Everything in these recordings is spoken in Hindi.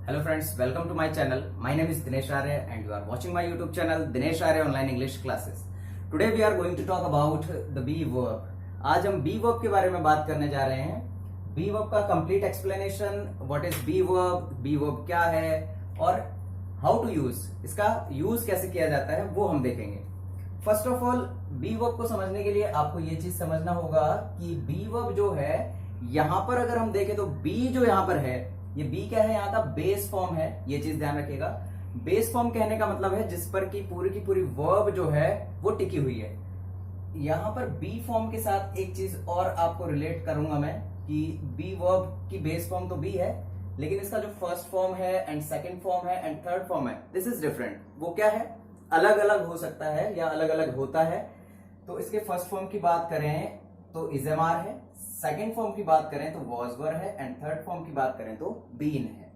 Hello friends, welcome to my channel. My name is Dinesh Arya and you are watching my YouTube channel Dinesh Arya Online English Classes. Today we are going to talk about the be verb. आज हम be verb के बारे में बात करने जा रहे हैं. Be verb का complete explanation, what is be verb क्या है और how to use, इसका use कैसे किया जाता है वो हम देखेंगे. First of all B verb को समझने के लिए आपको ये चीज समझना होगा कि बी वर्ब जो है यहां पर अगर हम देखें तो बी जो यहां पर है, ये बी क्या है, यहाँ का बेस फॉर्म है. ये चीज ध्यान रखिएगा. बेस फॉर्म कहने का मतलब है जिस पर की पूरी वर्ब जो है वो टिकी हुई है. यहां पर बी फॉर्म के साथ एक चीज और आपको रिलेट करूंगा मैं कि बी वर्ब की बेस फॉर्म तो बी है, लेकिन इसका जो फर्स्ट फॉर्म है एंड सेकेंड फॉर्म है एंड थर्ड फॉर्म है, दिस इज डिफरेंट. वो क्या है, अलग अलग हो सकता है या अलग अलग होता है. तो इसके फर्स्ट फॉर्म की बात करें तो इजेमार है, सेकेंड फॉर्म की बात करें तो वॉजवर है एंड थर्ड फॉर्म की बात करें तो बीन है.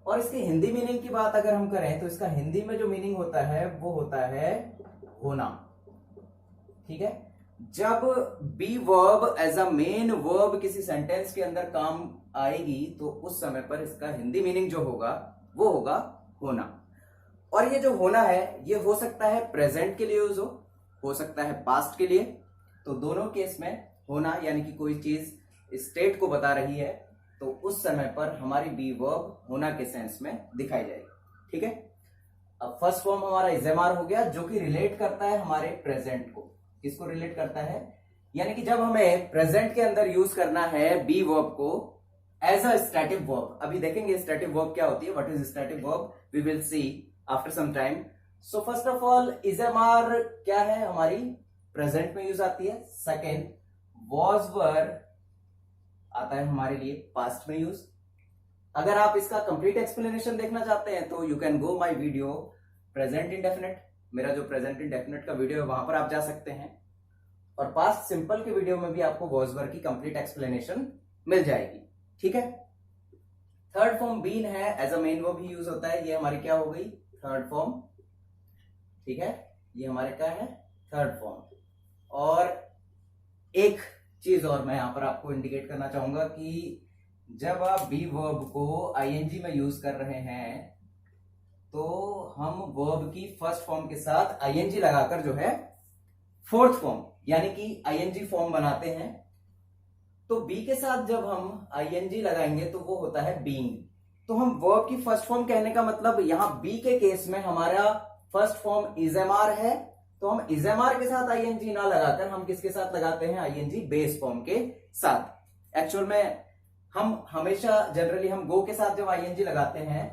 और इसके हिंदी मीनिंग की बात अगर हम करें तो इसका हिंदी में जो मीनिंग होता है वो होता है होना. ठीक है. जब be verb as a main verb किसी सेंटेंस के अंदर काम आएगी तो उस समय पर इसका हिंदी मीनिंग जो होगा वो होगा होना. और ये जो होना है ये हो सकता है प्रेजेंट के लिए यूज हो सकता है पास्ट के लिए. तो दोनों केस में होना यानी कि कोई चीज स्टेट को बता रही है तो उस समय पर हमारी बी वर्ब होना के सेंस में दिखाई जाएगी. ठीक है. अब फर्स्ट फॉर्म हमारा इजेमार हो गया जो कि रिलेट करता है हमारे प्रेजेंट को. किसको रिलेट करता है, यानी कि जब हमें प्रेजेंट के अंदर यूज करना है बी वर्ब को एज अ स्टैटिक वर्ब. अभी देखेंगे स्टैटिक वर्ब क्या होती है, what is static verb, we will see after some time. So first of all इजेमार क्या है, हमारी प्रेजेंट में यूज आती है. सेकेंड वॉज वर आता है हमारे लिए पास्ट में यूज. अगर आप इसका कंप्लीट एक्सप्लेनेशन देखना चाहते हैं तो you can go my video present indefinite. मेरा जो प्रेजेंट इंडेफिनिट का वीडियो है वहां पर आप जा सकते हैं. और पास्ट सिंपल के वीडियो में भी आपको वॉज वर की कंप्लीट एक्सप्लेनेशन मिल जाएगी. ठीक है. थर्ड फॉर्म बीन है, एज अ मेन वर्ब ही यूज होता है. ये हमारी क्या हो गई, थर्ड फॉर्म. ठीक है. ये हमारे क्या है, थर्ड फॉर्म. और एक चीज और मैं यहां पर आपको इंडिकेट करना चाहूंगा कि जब आप बी वर्ब को आईएनजी में यूज कर रहे हैं तो हम वर्ब की फर्स्ट फॉर्म के साथ आईएनजी लगाकर जो है फोर्थ फॉर्म यानी कि आईएनजी फॉर्म बनाते हैं. तो बी के साथ जब हम आईएनजी लगाएंगे तो वो होता है बीइंग. तो हम वर्ब की फर्स्ट फॉर्म कहने का मतलब यहां बी के केस में हमारा फर्स्ट फॉर्म इजेमार है तो हम इजेमार के साथ आईएनजी ना लगाकर हम किसके साथ लगाते हैं, आईएनजी बेस फॉर्म के साथ. एक्चुअल में हम हमेशा जनरली हम गो के साथ जब आईएनजी लगाते हैं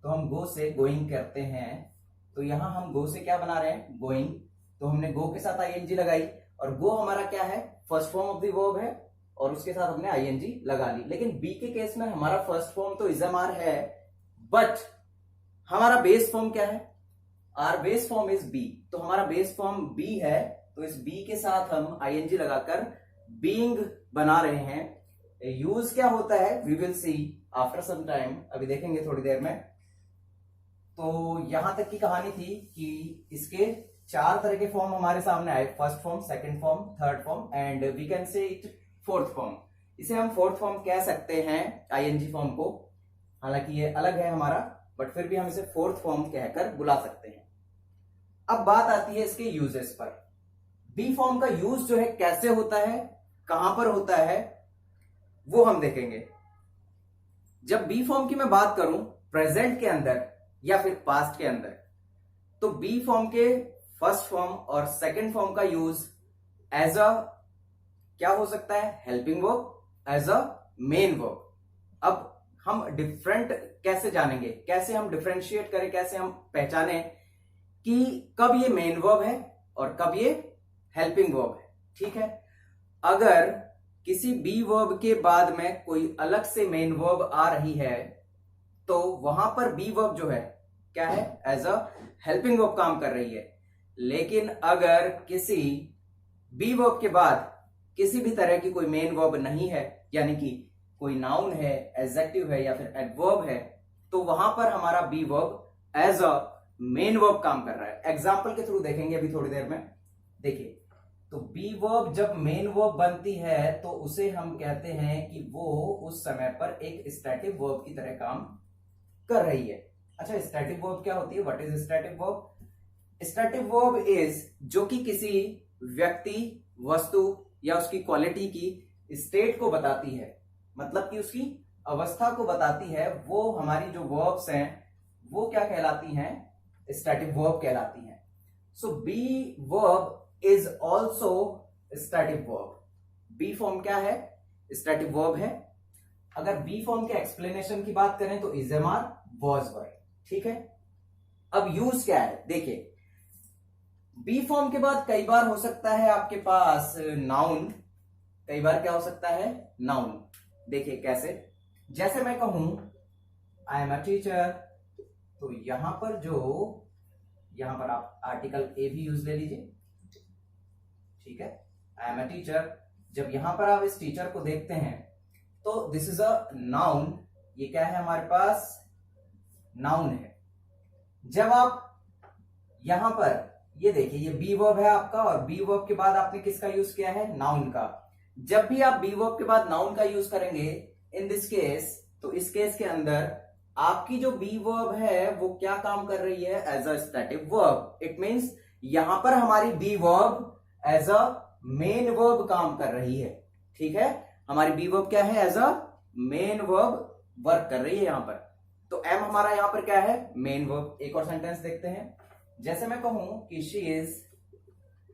तो हम गो से गोइंग करते हैं. तो यहां हम गो से क्या बना रहे हैं, गोइंग. तो हमने गो के साथ आईएनजी लगाई और गो हमारा क्या है, first form of the verb है और उसके साथ हमने आईएनजी लगा ली. लेकिन बी के केस में हमारा फर्स्ट फॉर्म तो इजेमार है बट हमारा बेस फॉर्म क्या है, are base form is be. तो हमारा बेस फॉर्म बी है तो इस बी के साथ हम आईएनजी लगाकर बीइंग बना रहे हैं. यूज क्या होता है we will see after some time, अभी देखेंगे थोड़ी देर में. तो यहां तक की कहानी थी कि इसके चार तरह के फॉर्म हमारे सामने आए, first form, second form, third form and we can say it fourth form. इसे हम फोर्थ फॉर्म कह सकते हैं आईएनजी फॉर्म को. हालांकि ये अलग है हमारा बट फिर भी हम इसे फोर्थ फॉर्म कहकर बुला सकते हैं. अब बात आती है इसके यूजेस पर. बी फॉर्म का यूज जो है कैसे होता है, कहां पर होता है वो हम देखेंगे. जब बी फॉर्म की मैं बात करूं प्रेजेंट के अंदर या फिर पास्ट के अंदर तो बी फॉर्म के फर्स्ट फॉर्म और सेकंड फॉर्म का यूज एज अ क्या हो सकता है, helping verb, as a main verb. अब हम डिफरेंट कैसे जानेंगे, कैसे हम डिफरेंशिएट करें, कैसे हम पहचाने कि कब ये मेन वर्ब है और कब ये हेल्पिंग वर्ब है. ठीक है. अगर किसी बी वर्ब के बाद में कोई अलग से मेन वर्ब आ रही है तो वहां पर बी वर्ब जो है क्या है, एज अ हेल्पिंग वर्ब काम कर रही है. लेकिन अगर किसी बी वर्ब के बाद किसी भी तरह की कोई मेन वर्ब नहीं है, यानी कि कोई नाउन है, एडजेक्टिव है या फिर एडवर्ब है, तो वहां पर हमारा be verb as a main verb काम कर रहा है. एग्जाम्पल के थ्रू देखेंगे अभी थोड़ी देर में. देखिए, तो बी वर्ब जब मेन वर्ब बनती है तो उसे हम कहते हैं कि वो उस समय पर एक स्टैटिक वर्ब की तरह काम कर रही है। अच्छा, स्टैटिक वर्ब क्या होती है? What is static verb? Static verb is जो कि किसी व्यक्ति, वस्तु या उसकी क्वालिटी की स्टेट को बताती है, मतलब कि उसकी अवस्था को बताती है। वो हमारी जो वर्ब्स हैं वो क्या कहलाती हैं? स्टैटिक वर्ब कहलाती हैं। So be verb is also static verb. Be form क्या है? स्टैटिक वर्ब है। अगर बी फॉर्म के एक्सप्लेनेशन की बात करें तो is am are, was were, ठीक है। अब यूज क्या है? देखिए, बी फॉर्म के बाद कई बार हो सकता है आपके पास नाउन, कई बार क्या हो सकता है? नाउन। देखिए कैसे, जैसे मैं कहूं आई एम अ टीचर, तो यहां पर आप आर्टिकल ए भी यूज ले लीजिए, ठीक है। आई एम अ टीचर, जब यहां पर आप इस टीचर को देखते हैं तो दिस इज अ नाउन। ये क्या है हमारे पास? नाउन है। जब आप यहां पर ये देखिए, ये बी वर्ब है आपका, और बी वर्ब के बाद आपने किसका यूज किया है? नाउन का। जब भी आप बी वर्ब के बाद नाउन का यूज करेंगे इन दिस केस, तो इस केस के अंदर आपकी जो बी वर्ब है वो क्या काम कर रही है? As a static verb. It means यहां पर हमारी be verb as a main verb काम कर रही है, ठीक है। हमारी बी वर्ब क्या है? As a main verb work कर रही है यहां पर। तो एम हमारा यहां पर क्या है? Main verb. एक और सेंटेंस देखते हैं। जैसे मैं कहूं कि शी इज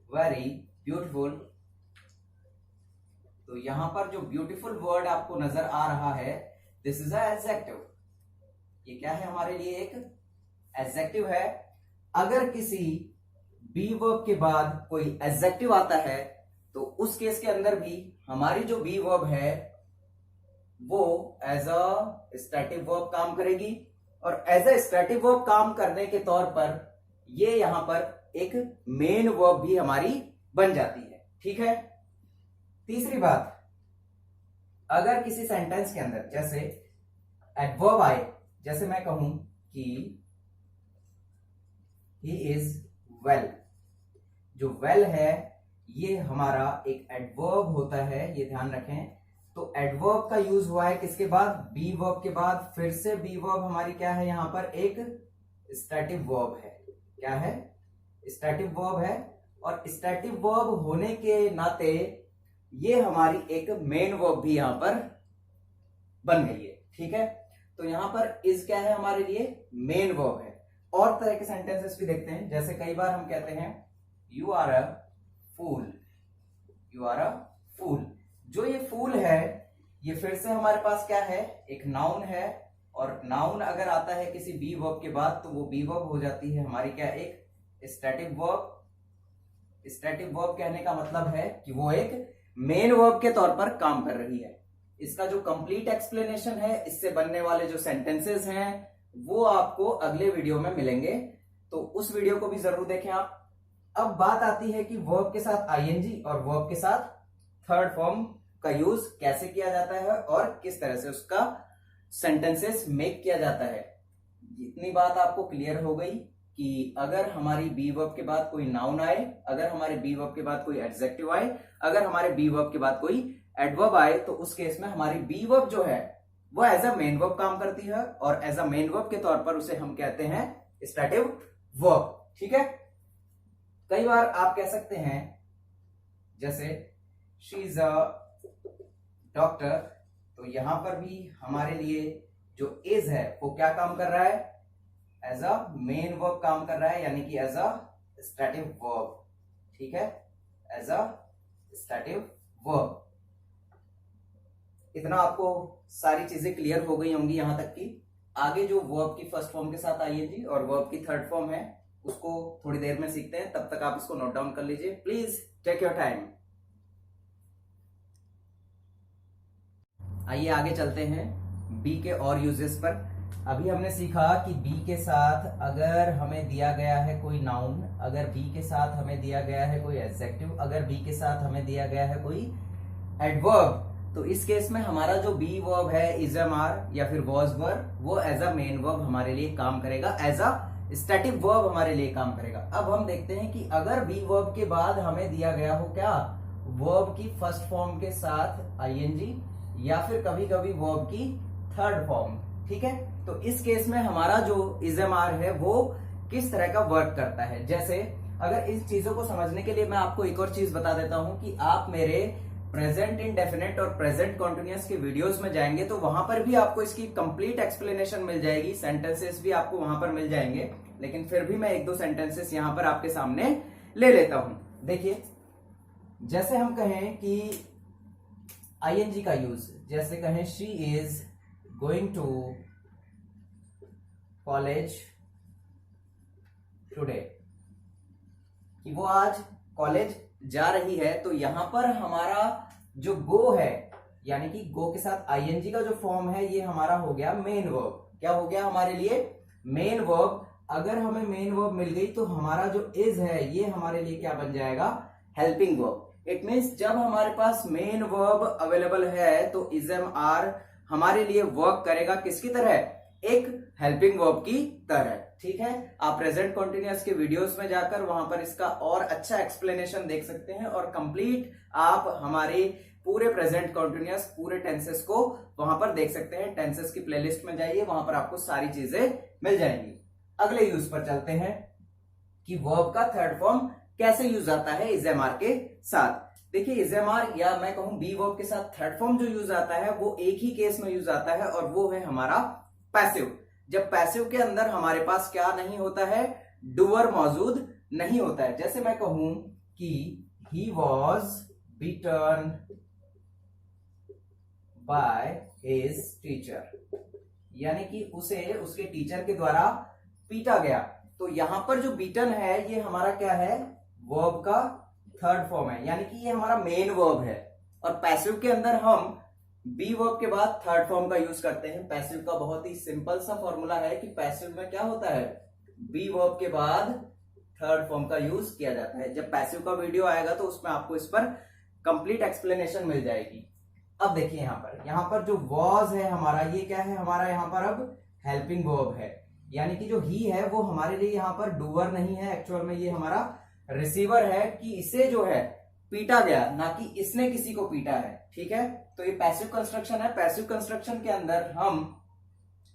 वेरी ब्यूटिफुल, तो यहां पर जो ब्यूटीफुल वर्ड आपको नजर आ रहा है, दिस इज एडजेक्टिव। ये क्या है? हमारे लिए एक एडजेक्टिव है। अगर किसी बी वर्ब के बाद कोई एडजेक्टिव आता है तो उस केस के अंदर भी हमारी जो बी वर्ब है वो एज अ स्टैटिक वर्ब काम करेगी, और एज अ स्टैटिक वर्ब काम करने के तौर पर ये यहां पर एक मेन वर्ब भी हमारी बन जाती है, ठीक है। तीसरी बात, अगर किसी सेंटेंस के अंदर जैसे एडवर्ब आए, जैसे मैं कहूं कि ही इज वेल, जो वेल है ये हमारा एक एडवर्ब होता है, ये ध्यान रखें। तो एडवर्ब का यूज हुआ है किसके बाद? बी वर्ब के बाद। फिर से बी वर्ब हमारी क्या है? यहां पर एक स्टैटिक वर्ब है। क्या है? स्टैटिक वर्ब है। और स्टैटिक वर्ब होने के नाते ये हमारी एक मेन वर्ब भी यहां पर बन गई है, ठीक है। तो यहां पर इज क्या है? हमारे लिए मेन वर्ब है। और तरह के सेंटेंसेस भी देखते हैं। जैसे कई बार हम कहते हैं you are a fool, you are a fool. जो ये फूल है ये फिर से हमारे पास क्या है? एक नाउन है। और नाउन अगर आता है किसी बी वर्ब के बाद तो वो बी वर्ब हो जाती है हमारी क्या? एक स्टैटिक वर्ब। स्टैटिक वर्ब कहने का मतलब है कि वो एक मेन वर्ब के तौर पर काम कर रही है। इसका जो कंप्लीट एक्सप्लेनेशन है, इससे बनने वाले जो सेंटेंसेस हैं वो आपको अगले वीडियो में मिलेंगे, तो उस वीडियो को भी जरूर देखें आप। अब बात आती है कि वर्ब के साथ आईएनजी और वर्ब के साथ थर्ड फॉर्म का यूज कैसे किया जाता है और किस तरह से उसका सेंटेंसेस मेक किया जाता है। इतनी बात आपको क्लियर हो गई कि अगर हमारी बी वर्ब के बाद कोई नाउन आए, अगर हमारे बी वर्ब के बाद कोई एडजेक्टिव आए, अगर हमारे बी वर्ब के बाद कोई एडवर्ब आए, तो उस केस में हमारी बी वर्ब जो है वो एज अ मेन वर्ब काम करती है, और एज अ मेन वर्ब के तौर पर उसे हम कहते हैं स्टैटिक वर्ब, ठीक है। कई बार आप कह सकते हैं जैसे शी इज अ डॉक्टर, तो यहां पर भी हमारे लिए जो इज है वो क्या काम कर रहा है? एज अ मेन वर्ब काम कर रहा है, यानी कि एज अ स्टैटिक वर्ब, ठीक है, एज अ स्टैटिक वर्ब। इतना आपको सारी चीजें क्लियर हो गई होंगी यहां तक कि आगे जो वर्ब की फर्स्ट फॉर्म के साथ आईएनजी और वर्ब की थर्ड फॉर्म है उसको थोड़ी देर में सीखते हैं। तब तक आप इसको नोट डाउन कर लीजिए, प्लीज टेक योर टाइम। आइए आगे चलते हैं बी के और यूजेस पर। अभी हमने सीखा कि बी के साथ अगर हमें दिया गया है कोई नाउन, अगर बी के साथ हमें दिया गया है कोई एडजेक्टिव, अगर बी के साथ हमें दिया गया है कोई एडवर्ब, तो इस केस में हमारा जो बी वर्ब है इज एम आर या फिर वॉज वर्ब, वो एज अ मेन वर्ब हमारे लिए काम करेगा, एज अ स्टैटिक वर्ब हमारे लिए काम करेगा। अब हम देखते हैं कि अगर बी वर्ब के बाद हमें दिया गया हो क्या? वर्ब की फर्स्ट फॉर्म के साथ आईएनजी, या फिर कभी कभी वर्ब की थर्ड फॉर्म, ठीक है। तो इस केस में हमारा जो इज एम आर है वो किस तरह का वर्क करता है, जैसे अगर इस चीजों को समझने के लिए मैं आपको एक और चीज बता देता हूं कि आप मेरे प्रेजेंट इंडेफिनिट और प्रेजेंट कॉन्टिन्यूअस के वीडियोस में जाएंगे तो वहां पर भी आपको इसकी कंप्लीट एक्सप्लेनेशन मिल जाएगी, सेंटेंसेस भी आपको वहां पर मिल जाएंगे, लेकिन फिर भी मैं एक दो सेंटेंसेस यहां पर आपके सामने ले लेता हूं। देखिए, जैसे हम कहें कि आईएनजी का यूज, जैसे कहें she is going to college today, कि वो आज कॉलेज जा रही है, तो यहां पर हमारा जो गो है, यानी कि गो के साथ आईएनजी का जो फॉर्म है ये हमारा हो गया मेन वर्ब। क्या हो गया हमारे लिए? Main verb. अगर हमें मेन वर्ब मिल गई तो हमारा जो इज है ये हमारे लिए क्या बन जाएगा? Helping verb. इट मीन्स जब हमारे पास मेन वर्ब अवेलेबल है तो इज एम आर हमारे लिए वर्क करेगा किसकी तरह? एक हेल्पिंग वर्ब की तरह। ठीक है, आप प्रेजेंट कॉन्टिन्यूअस के वीडियोस में जाकर वहां पर इसका और अच्छा एक्सप्लेनेशन देख सकते हैं और कंप्लीट आप हमारे पूरे प्रेजेंट कॉन्टिन्यूअस पूरे टेंसेस को वहां पर देख सकते हैं। टेंसेस की प्लेलिस्ट में जाइए, वहां पर आपको सारी चीजें मिल जाएंगी। अगले यूज पर चलते हैं कि वर्ब का थर्ड फॉर्म कैसे यूज आता है इज एम आर के साथ। देखिए, इज एम आर या मैं कहूं बी वर्ब के साथ थर्ड फॉर्म जो यूज आता है वो एक ही केस में यूज आता है और वो है हमारा पैसिव। जब पैसिव के अंदर हमारे पास क्या नहीं होता है? डूअर मौजूद नहीं होता है। जैसे मैं कहूं कि he was beaten by his teacher, यानी कि उसे उसके टीचर के द्वारा पीटा गया, तो यहां पर जो बीटन है ये हमारा क्या है? वर्ब का थर्ड फॉर्म है, यानी कि ये हमारा मेन वर्ब है। और पैसिव के अंदर हम बी वर्ब के बाद थर्ड फॉर्म का यूज करते हैं। पैसिव का बहुत ही सिंपल सा फॉर्मूला है कि पैसिव में क्या होता है? बी वर्ब के बाद थर्ड फॉर्म का यूज किया जाता है। जब पैसिव का वीडियो आएगा तो उसमें आपको इस पर कंप्लीट एक्सप्लेनेशन मिल जाएगी। अब देखिए, यहां पर जो वॉज है हमारा, ये क्या है हमारा? यहां पर अब हेल्पिंग वर्ब है, यानी कि जो ही है वो हमारे लिए यहां पर डूअर नहीं है, एक्चुअल में ये हमारा रिसीवर है कि इसे जो है पीटा गया, ना कि इसने किसी को पीटा है। ठीक है, तो ये पैसिव कंस्ट्रक्शन है। पैसिव कंस्ट्रक्शन के अंदर हम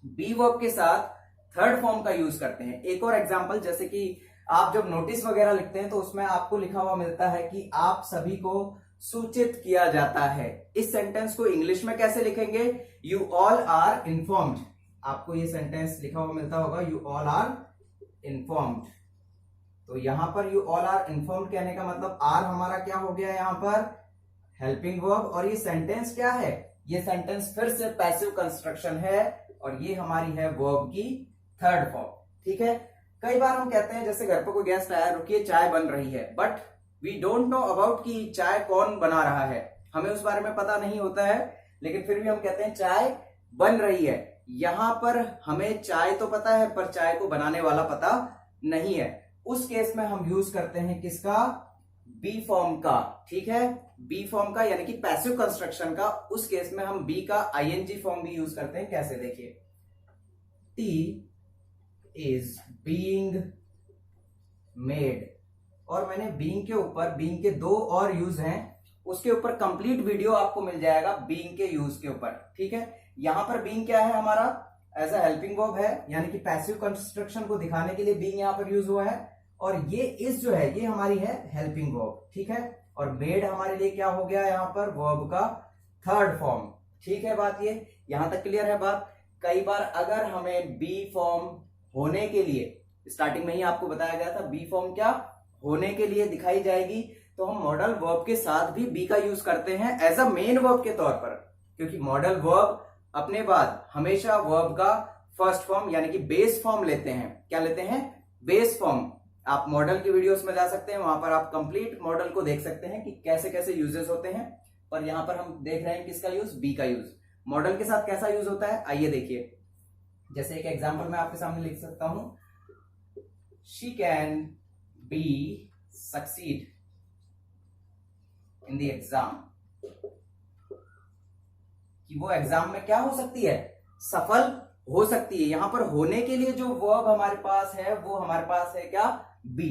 बी वर्ब के साथ थर्ड फॉर्म का यूज करते हैं। एक और एग्जांपल, जैसे कि आप जब नोटिस वगैरह लिखते हैं तो उसमें आपको लिखा हुआ मिलता है कि आप सभी को सूचित किया जाता है। इस सेंटेंस को इंग्लिश में कैसे लिखेंगे? You all are informed. आपको ये सेंटेंस लिखा हुआ मिलता होगा, यू ऑल आर इन्फॉर्म्ड। तो यहां पर यू ऑल आर इन्फॉर्म्ड कहने का मतलब आर हमारा क्या हो गया? यहां पर हेल्पिंग वर्ब। और ये सेंटेंस क्या है? ये सेंटेंस फिर से पैसिव कंस्ट्रक्शन है और ये हमारी है वर्ब की थर्ड फॉर्म। ठीक है, कई बार हम कहते हैं जैसे घर पर कोई गेस्ट आया, रुकिए चाय बन रही है, but we don't know about कि चाय कौन बना रहा है, हमें उस बारे में पता नहीं होता है, लेकिन फिर भी हम कहते हैं चाय बन रही है। यहां पर हमें चाय तो पता है पर चाय को बनाने वाला पता नहीं है। उस केस में हम यूज करते हैं किसका? बी फॉर्म का। ठीक है, बी फॉर्म का, यानी कि पैसिव कंस्ट्रक्शन का। उस केस में हम बी का आईएनजी फॉर्म भी यूज करते हैं। कैसे? देखिए, टी इज बीइंग मेड, और मैंने बीइंग के ऊपर, बीइंग के दो और यूज हैं, उसके ऊपर कंप्लीट वीडियो आपको मिल जाएगा बीइंग के यूज के ऊपर। ठीक है, यहां पर बीइंग क्या है हमारा? एज अ हेल्पिंग वर्ब है, यानी कि पैसिव कंस्ट्रक्शन को दिखाने के लिए बीइंग यहां पर यूज हुआ है। और ये इस जो है ये हमारी है हेल्पिंग वर्ब। ठीक है, और मेड हमारे लिए क्या हो गया? यहां पर वर्ब का थर्ड फॉर्म। ठीक है, बात ये यहां तक क्लियर है बात? कई बार अगर हमें बी फॉर्म होने के लिए, स्टार्टिंग में ही आपको बताया गया था बी फॉर्म क्या होने के लिए दिखाई जाएगी, तो हम मॉडल वर्ब के साथ भी बी का यूज करते हैं एज अ मेन वर्ब के तौर पर, क्योंकि मॉडल वर्ब अपने बाद हमेशा वर्ब का फर्स्ट फॉर्म यानी कि बेस फॉर्म लेते हैं। क्या लेते हैं? Base form. आप मॉडल की वीडियोस में जा सकते हैं, वहां पर आप कंप्लीट मॉडल को देख सकते हैं कि कैसे कैसे यूजेस होते हैं। पर यहां पर हम देख रहे हैं किसका यूज? बी का यूज। मॉडल के साथ कैसा यूज होता है आइए देखिए। जैसे एक एग्जांपल मैं आपके सामने लिख सकता हूं, she can be succeed in the exam, कि वो एग्जाम में क्या हो सकती है? सफल हो सकती है। यहां पर होने के लिए जो वर्ब हमारे पास है वो हमारे पास है क्या? बी।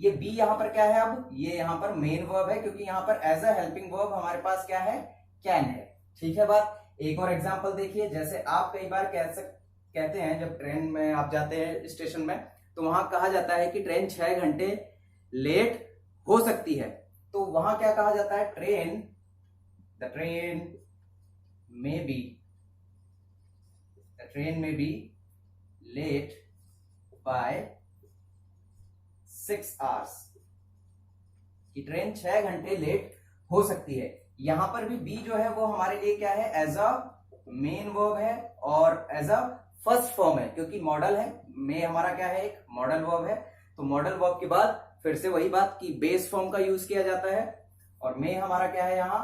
ये बी यहां पर क्या है? अब ये यहां पर मेन वर्ब है, क्योंकि यहां पर एज अ हेल्पिंग वर्ब हमारे पास क्या है? कैन है। ठीक है बात? एक और एग्जांपल देखिए, जैसे आप कई बार कहते हैं जब ट्रेन में आप जाते हैं स्टेशन में, तो वहां कहा जाता है कि ट्रेन 6 घंटे लेट हो सकती है। तो वहां क्या कहा जाता है, द ट्रेन में बी लेट बाय 6 आवर्स, कि ट्रेन 6 घंटे लेट हो सकती है। यहां पर भी बी जो है वो हमारे लिए क्या है, एज अ मेन वर्ब है और एज अ फर्स्ट फॉर्म है, क्योंकि मॉडल है। मे हमारा क्या है, एक मॉडल वर्ब है। तो मॉडल वर्ब के बाद फिर से वही बात कि बेस फॉर्म का यूज किया जाता है। और मे हमारा क्या है, यहां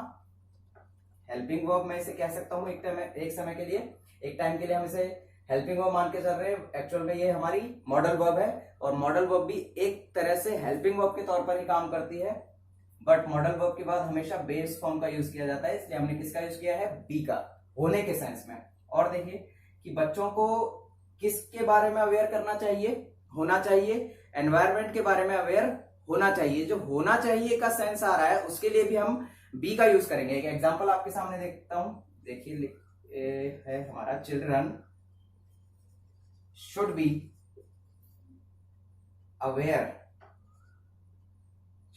हेल्पिंग वर्ब मैं इसे कह सकता हूं एक समय के लिए, एक टाइम के लिए हम इसे हेल्पिंग वर्ब मान के चल रहे हैं। एक्चुअल में ये हमारी मॉडल वर्ब है, और मॉडल वर्ब भी एक तरह से हेल्पिंग वर्ब के तौर पर ही काम करती है। बट मॉडल वर्ब के बाद हमेशा बेस फॉर्म का यूज किया जाता है, इसलिए हमने किसका यूज किया है, बी का, होने के सेंस में। और देखिए कि बच्चों को किसके बारे में अवेयर करना चाहिए, होना चाहिए, एनवायरमेंट के बारे में अवेयर होना चाहिए। जो होना चाहिए का सेंस आ रहा है उसके लिए भी हम बी का यूज करेंगे। एक एग्जांपल आपके सामने देखता हूं, देखिए है हमारा, children should be aware,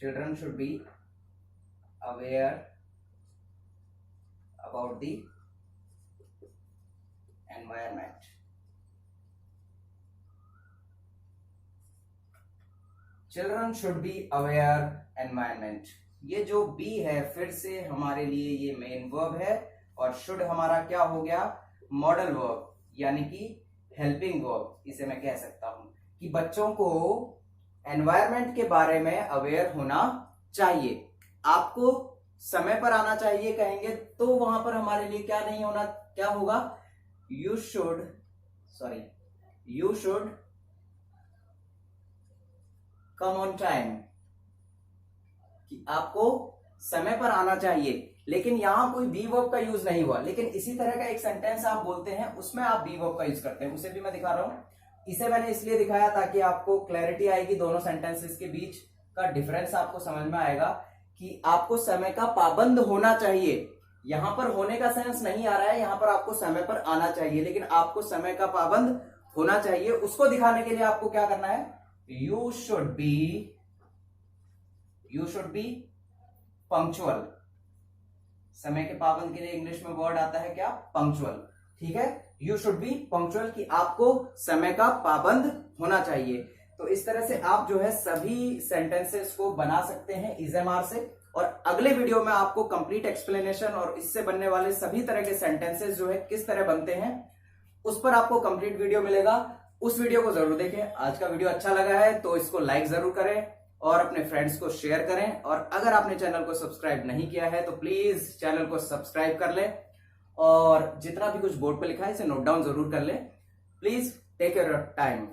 children should be aware about the environment. Children should be aware environment. ये जो बी है फिर से हमारे लिए ये मेन वर्ब है, और शुड हमारा क्या हो गया, मॉडल वर्ब, यानी कि हेल्पिंग वर्ब। इसे मैं कह सकता हूं कि बच्चों को एनवायरमेंट के बारे में अवेयर होना चाहिए। आपको समय पर आना चाहिए कहेंगे तो वहां पर हमारे लिए क्या नहीं होना, क्या होगा, you should come on time, कि आपको समय पर आना चाहिए। लेकिन यहां कोई बी वर्ब का यूज नहीं हुआ। लेकिन इसी तरह का एक सेंटेंस आप बोलते हैं, उसमें आप बी वर्ब का यूज करते हैं। उसे भी मैं दिखा रहा हूं। इसे मैंने इसलिए दिखाया ताकि आपको क्लैरिटी आएगी, दोनों सेंटेंसेस के बीच का डिफरेंस आपको समझ में आएगा कि आपको समय का पाबंद होना चाहिए। यहां पर होने का सेंस नहीं आ रहा है, यहां पर आपको समय पर आना चाहिए, लेकिन आपको समय का पाबंद होना चाहिए। उसको दिखाने के लिए आपको क्या करना है, यू शुड बी पंक्चुअल। समय के पाबंद के लिए इंग्लिश में वर्ड आता है क्या, पंक्चुअल। ठीक है, यू शुड बी पंक्चुअल, कि आपको समय का पाबंद होना चाहिए। तो इस तरह से आप जो है सभी सेंटेंसेस को बना सकते हैं इजेमार से। और अगले वीडियो में आपको कंप्लीट एक्सप्लेनेशन और इससे बनने वाले सभी तरह के सेंटेंसेस जो है किस तरह बनते हैं, उस पर आपको कंप्लीट वीडियो मिलेगा। उस वीडियो को जरूर देखें। आज का वीडियो अच्छा लगा है तो इसको लाइक जरूर करें और अपने फ्रेंड्स को शेयर करें। और अगर आपने चैनल को सब्सक्राइब नहीं किया है तो प्लीज चैनल को सब्सक्राइब कर लें, और जितना भी कुछ बोर्ड पर लिखा है इसे नोट डाउन जरूर कर लें। Please take your time.